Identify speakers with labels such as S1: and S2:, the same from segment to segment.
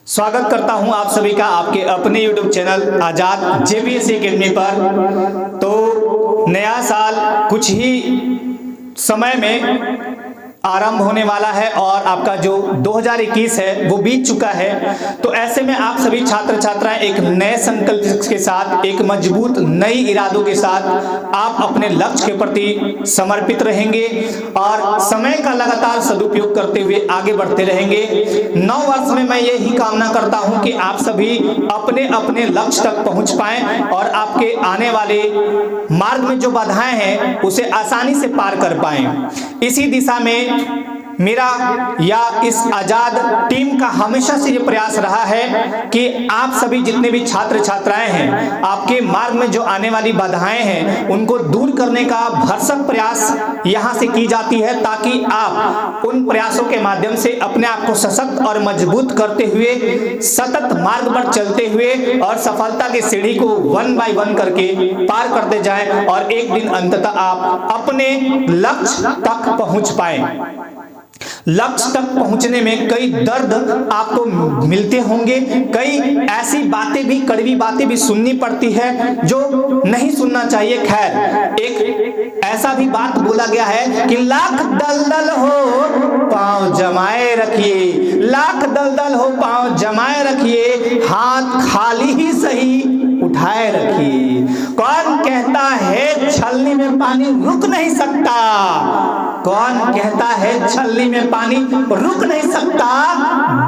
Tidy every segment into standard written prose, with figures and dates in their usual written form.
S1: स्वागत करता हूं आप सभी का आपके अपने YouTube चैनल आजाद जेपीएससी एकेडमी पर। तो नया साल कुछ ही समय में आरंभ होने वाला है और आपका जो 2021 है वो बीत चुका है। तो ऐसे में आप सभी छात्र छात्राएं एक नए संकल्प के साथ, एक मजबूत नई इरादों के साथ आप अपने लक्ष्य के प्रति समर्पित रहेंगे और समय का लगातार सदुपयोग करते हुए आगे बढ़ते रहेंगे। नव वर्ष में मैं यही कामना करता हूं कि आप सभी अपने अपने लक्ष्य तक पहुंच पाएं और आपके आने वाले मार्ग में जो बाधाएं हैं उसे आसानी से पार कर पाएं। इसी दिशा में मेरा या इस आजाद टीम का हमेशा से ये प्रयास रहा है कि आप सभी जितने भी छात्र छात्राएं हैं, आपके मार्ग में जो आने वाली बाधाएं हैं उनको दूर करने का भरसक प्रयास यहां से की जाती है, ताकि आप उन प्रयासों के माध्यम से अपने आप को सशक्त और मजबूत करते हुए सतत मार्ग पर चलते हुए और सफलता की सीढ़ी को 1 बाय 1 करके पार करते जाएं और एक दिन अंततः आप अपने लक्ष्य तक पहुंच पाएं। लक्ष्य तक पहुंचने में कई दर्द आपको मिलते होंगे, कई ऐसी बातें भी, कड़वी बातें भी सुननी पड़ती है जो नहीं सुनना चाहिए। खैर, एक ऐसा भी बात बोला गया है कि लाख दलदल हो पांव जमाए रखिए, लाख दलदल हो पांव जमाए रखिए, हाथ खाली ही सही उठाए रखिए। कौन कहता है छलनी में पानी रुक नहीं सकता? कौन कहता है छलनी में पानी रुक नहीं सकता?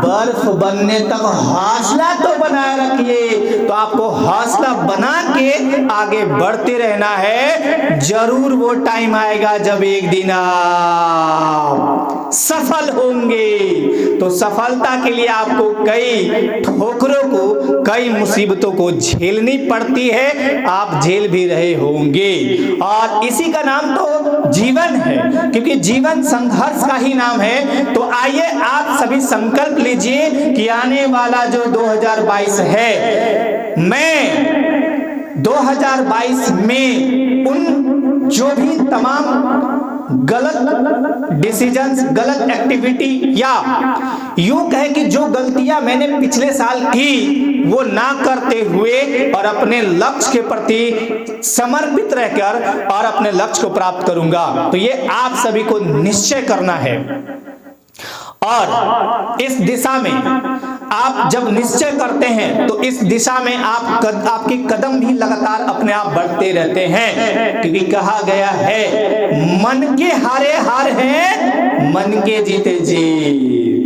S1: बर्फ बनने तक हौसला तो बनाए रखिए। तो आपको हौसला बना के आगे बढ़ते रहना है। जरूर वो टाइम आएगा जब एक दिन आप सफल होंगे। तो सफलता के लिए आपको कई ठोकरों को, कई मुसीबतों को झेलनी पड़ती है, आप झेल भी रहे होंगे और इसी का नाम तो जीवन है, क्योंकि जीवन संघर्ष का ही नाम है। तो आइए आप सभी संकल्प लीजिए कि आने वाला जो 2022 है, मैं 2022 में उन जो भी तमाम गलत डिसीजंस, गलत एक्टिविटी या यूं कहे कि जो गलतियां मैंने पिछले साल की वो ना करते हुए और अपने लक्ष्य के प्रति समर्पित रहकर और अपने लक्ष्य को प्राप्त करूंगा। तो ये आप सभी को निश्चय करना है और इस दिशा में आप जब निश्चय करते हैं तो इस दिशा में आपके कदम भी लगातार अपने आप बढ़ते रहते हैं, क्योंकि कहा गया है मन के हारे हार हैं, मन के जीते जीत।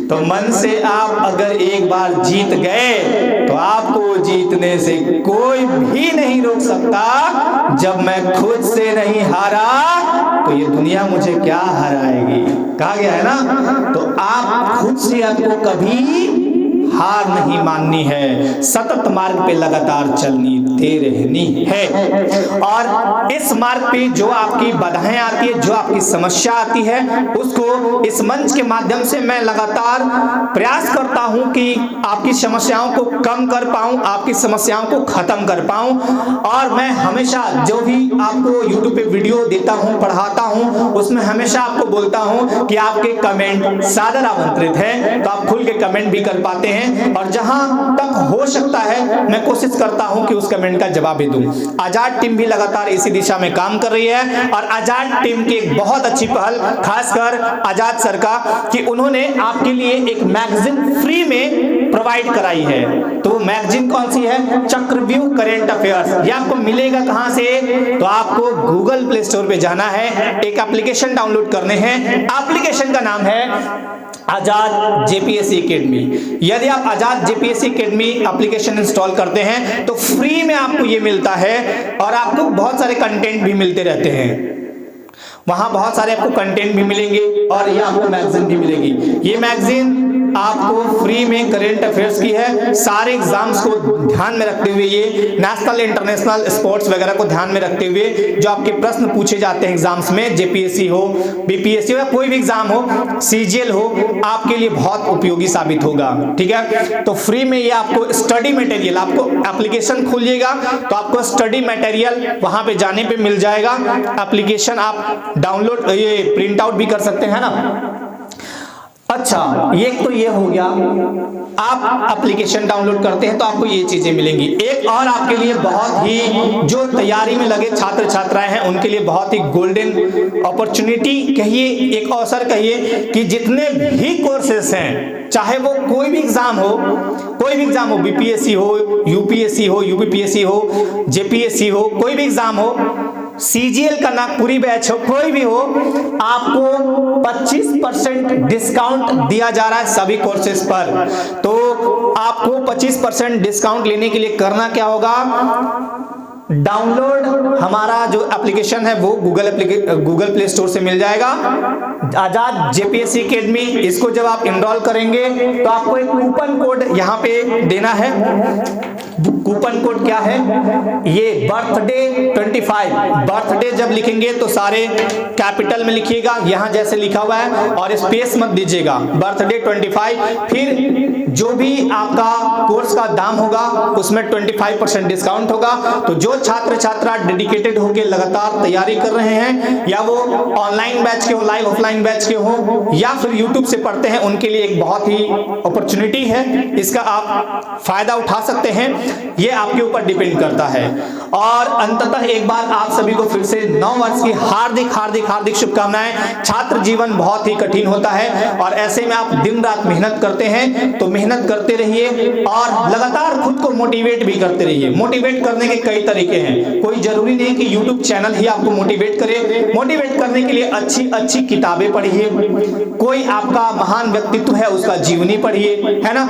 S1: तो मन से आप अगर एक बार जीत गए तो आपको जीतने से कोई भी नहीं रोक सकता। जब मैं खुद से नहीं हारा तो ये दुनिया मुझे क्या हराएगी, कहा गया है ना। तो आप खुद से आपको कभी हार नहीं माननी है, सतत मार्ग पे लगातार चलनी दे रहनी है और इस मार्ग पे जो आपकी बाधाएं आती है, जो आपकी समस्या आती है, उसको इस मंच के माध्यम से मैं लगातार प्रयास करता हूं कि आपकी समस्याओं को कम कर पाऊं, आपकी समस्याओं को खत्म कर पाऊं। और मैं हमेशा जो भी आपको YouTube पे वीडियो देता हूं, पढ़ाता हूं, उसमें हमेशा आपको बोलता हूं कि आपके कमेंट सादर आमंत्रित है, तो आप खुल के कमेंट भी कर पाते हैं और जहां तक हो सकता है मैं कोशिश करता हूं कि उस कमेंट का जवाब भी दूं। आजाद टीम भी लगातार इसी दिशा में काम कर रही है और आजाद टीम की एक बहुत अच्छी पहल, खासकर आजाद सर का, कि उन्होंने आपके लिए एक मैगजीन फ्री में प्रोवाइड कराई है। तो मैगजीन कौन सी है? चक्रव्यूह करंट अफेयर्स। ये आपको मिलेगा कहां से? तो आपको गूगल प्ले स्टोर पे जाना है, एक एप्लीकेशन डाउनलोड करने हैं। एप्लीकेशन का नाम है आजाद जेपीएससी एकेडमी। यदि आप आजाद जेपीएससी एकेडमी एप्लीकेशन इंस्टॉल करते हैं तो फ्री में आपको ये मिलता है और आपको बहुत सारे कंटेंट भी मिलते रहते हैं। वहां बहुत सारे आपको कंटेंट भी मिलेंगे और ये आपको मैगजीन भी मिलेगी। ये मैगजीन आपको फ्री में करंट अफेयर्स की है, सारे एग्जाम्स को ध्यान में रखते हुए, ये नेशनल इंटरनेशनल स्पोर्ट्स वगैरह को ध्यान में रखते हुए जो आपके प्रश्न पूछे जाते हैं एग्जाम्स में, जेपीएससी हो, बीपीएससी हो या कोई भी एग्जाम हो, सीजीएल हो, आपके लिए बहुत उपयोगी साबित होगा। ठीक है, तो फ्री में ये आपको स्टडी मटेरियल, आपको एप्लीकेशन खोलिएगा तो आपको स्टडी मटेरियल वहां पे जाने पे मिल जाएगा। एप्लीकेशन आप डाउनलोड, ये प्रिंट आउट भी कर सकते हैं ना। अच्छा, एक तो ये हो गया, आप एप्लीकेशन डाउनलोड करते हैं तो आपको ये चीजें मिलेंगी। एक और आपके लिए बहुत ही, जो तैयारी में लगे छात्र छात्राएं हैं उनके लिए बहुत ही गोल्डन अपॉर्चुनिटी कहिए, एक अवसर कहिए कि जितने भी कोर्सेस हैं, चाहे वो कोई भी एग्जाम हो, बीपीएससी हो, यूपीएससी हो, यूपीपीएससी हो, जेपीएससी हो, कोई भी एग्जाम हो, सीजीएल का नागपुरी बैच हो, कोई भी हो, आपको 25% डिस्काउंट दिया जा रहा है सभी कोर्सेज पर। तो आपको 25% डिस्काउंट लेने के लिए करना क्या होगा, डाउनलोड हमारा जो एप्लीकेशन है वो गूगल प्ले स्टोर से मिल जाएगा, आजाद जेपीएससी एकेडमी। इसको जब आप इनरोल करेंगे तो आपको एक कूपन कोड यहाँ पे देना है। कूपन कोड क्या है, ये बर्थडे 25, बर्थडे जब लिखेंगे तो सारे कैपिटल में लिखिएगा, यहाँ जैसे लिखा हुआ है, और स्पेस मत दीजिएगा, बर्थडे 25। फिर जो भी आपका कोर्स का दाम होगा उसमें 25% डिस्काउंट होगा। तो जो छात्र छात्रा डेडिकेटेड होकर लगातार तैयारी कर रहे हैं, या वो ऑनलाइन बैच के हो, लाइव ऑफलाइन बैच के हो, या फिर यूट्यूब से पढ़ते हैं, उनके लिए एक बहुत ही अपॉर्चुनिटी है, इसका आप फायदा उठा सकते हैं। ये आपके ऊपर डिपेंड करता है। और अंततः एक बार आप सभी को फिर से नव वर्ष की हार्दिक हार्दिक हार्दिक शुभकामनाएं। छात्र जीवन बहुत ही कठिन होता है और ऐसे में आप दिन रात मेहनत करते हैं, तो मेहनत करते रहिए और लगातार खुद को मोटिवेट भी करते रहिए। मोटिवेट करने के कई तरीके हैं, कोई जरूरी नहीं कि यूट्यूब चैनल ही आपको मोटिवेट करे। मोटिवेट करने के लिए अच्छी अच्छी किताबें पढ़िए, कोई आपका महान व्यक्तित्व है उसका जीवनी पढ़िए, है ना।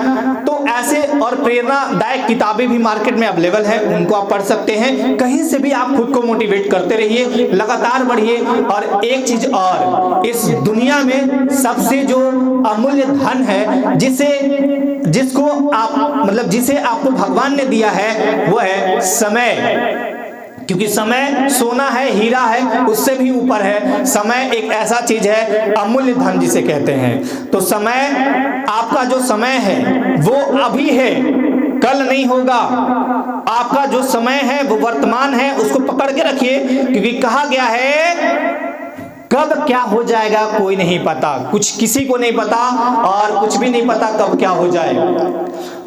S1: तो ऐसे और प्रेरणादायक किताबें भी मार्केट में अवेलेबल है, उनको आप पढ़ सकते हैं। कहीं से भी आप खुद को मोटिवेट करते रहिए, लगातार बढ़िए। और एक चीज और, इस दुनिया में सबसे जो अमूल्य धन है, जिसको आप मतलब जिसे आपको भगवान ने दिया है, वो है समय। क्योंकि समय सोना है, हीरा है, उससे भी ऊपर है। समय एक ऐसा चीज है, अमूल्य धन जिसे कहते हैं। तो समय, आपका जो समय है वो अभी है, कल नहीं होगा। आपका जो समय है वो वर्तमान है, उसको पकड़ के रखिए, क्योंकि कहा गया है कब क्या हो जाएगा कोई नहीं पता, कुछ किसी को नहीं पता, और कुछ भी नहीं पता कब क्या हो जाए।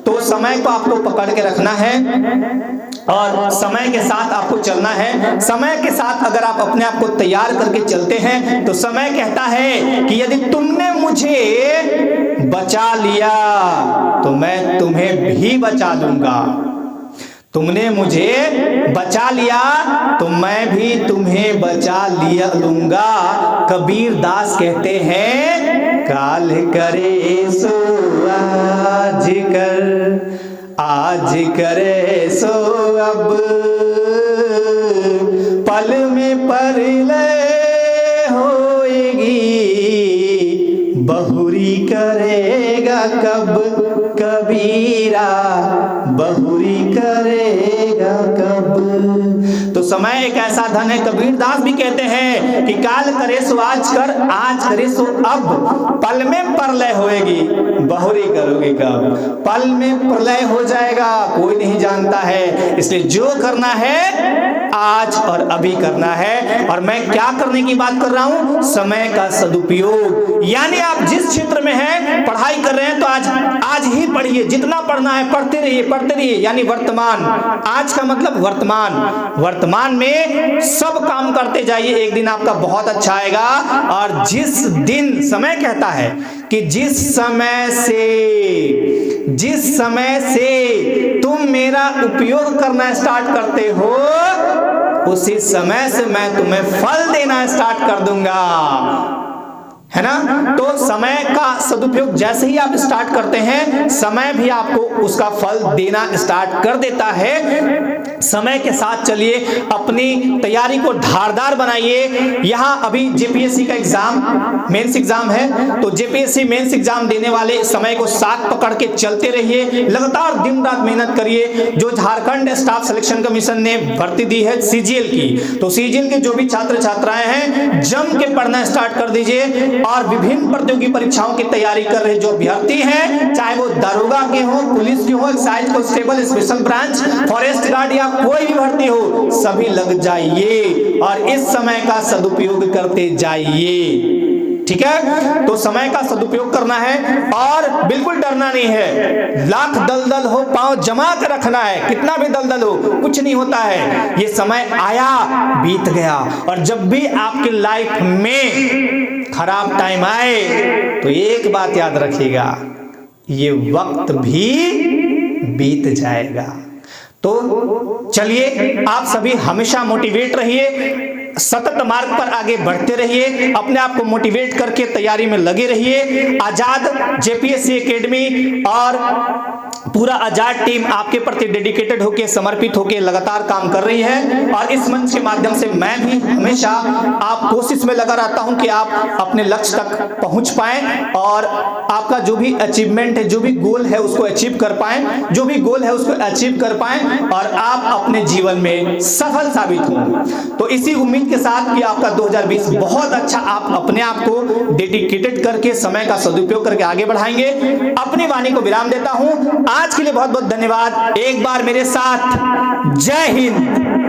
S1: तो समय को आपको पकड़ के रखना है और समय के साथ आपको चलना है। समय के साथ अगर आप अपने आप को तैयार करके चलते हैं तो समय कहता है कि यदि तुमने मुझे बचा लिया तो मैं तुम्हें भी बचा लूंगा। तुमने मुझे बचा लिया तो मैं भी तुम्हें बचा लिया लूंगा। कबीर दास कहते हैं, काल करे सो आज कर, आज करे सो अब, पल में परलय होएगी, बहुरी करेगा कब कबीरा, बहुरी करेगा कब। तो समय एक ऐसा धन है, कबीर दास भी कहते हैं कि काल करे सो आज कर, आज करे सो अब, पल में प्रलय होएगी, बहुरी करोगे कब। पल में प्रलय हो जाएगा, कोई नहीं जानता है। इसलिए जो करना है आज और अभी करना है। और मैं क्या करने की बात कर रहा हूं, समय का सदुपयोग। यानी आप जिस क्षेत्र में हैं, पढ़ाई कर रहे हैं, तो आज ही पढ़िए, जितना पढ़ना है पढ़ते रहिए। यानी वर्तमान, आज का मतलब वर्तमान, वर्तमान में सब काम करते जाइए, एक दिन आपका बहुत अच्छा आएगा। और जिस दिन, समय कहता है कि जिस समय से तुम मेरा उपयोग करना स्टार्ट करते हो, उसी समय से मैं तुम्हें फल देना स्टार्ट कर दूंगा, है ना। तो समय का सदुपयोग जैसे ही आप स्टार्ट करते हैं, समय भी आपको उसका फल देना स्टार्ट कर देता है। समय के साथ चलिए, अपनी तैयारी को धारदार बनाइए। यहाँ अभी जेपीएससी का एग्जाम, मेंस एग्जाम है, तो जेपीएससी मेंस एग्जाम देने वाले समय को साथ पकड़ के चलते रहिए, लगातार दिन रात मेहनत करिए। जो झारखंड स्टाफ सिलेक्शन कमीशन ने भर्ती दी है सीजीएल की, तो सीजीएल के जो भी छात्र छात्राएं हैं, जम के पढ़ना स्टार्ट कर दीजिए। और विभिन्न प्रतियोगी परीक्षाओं की तैयारी कर रहे जो अभ्यर्थी हैं, चाहे वो दरोगा के हो, पुलिस के हो, excise constable, special branch, forest guard या कोई भी भर्ती हो, सभी लग जाइए और इस समय का सदुपयोग करते जाइए। ठीक है। तो समय का सदुपयोग करना है और बिल्कुल डरना नहीं है। लाख दलदल हो पांव जमा कर रखना है, कितना भी दलदल हो कुछ नहीं होता है। ये समय आया बीत गया, और जब भी आपकी लाइफ में खराब टाइम आए तो एक बात याद रखिएगा, ये वक्त भी बीत जाएगा। तो चलिए आप सभी हमेशा मोटिवेट रहिए, सतत मार्ग पर आगे बढ़ते रहिए, अपने आप को मोटिवेट करके तैयारी में लगे रहिए। आजाद जेपीएससी एकेडमी और पूरा आजाद टीम आपके प्रति डेडिकेटेड होकर, समर्पित होकर लगातार काम कर रही है। और इस मंच के माध्यम से मैं भी हमेशा आप कोशिश में लगा रहता हूं कि आप अपने लक्ष्य तक पहुंच पाएं और आपका जो भी अचीवमेंट है, जो भी गोल है उसको अचीव कर पाएं, जो भी गोल है उसको अचीव कर पाएं और आप अपने जीवन में सफल साबित हों। तो इसी उम्मीद के साथ कि आपका 2020 बहुत अच्छा, आप अपने आप को डेडिकेटेड करके समय का सदुपयोग करके आगे बढ़ाएंगे। अपनी वाणी को विराम देता हूं। आज के लिए बहुत बहुत धन्यवाद। एक बार मेरे साथ जय हिंद।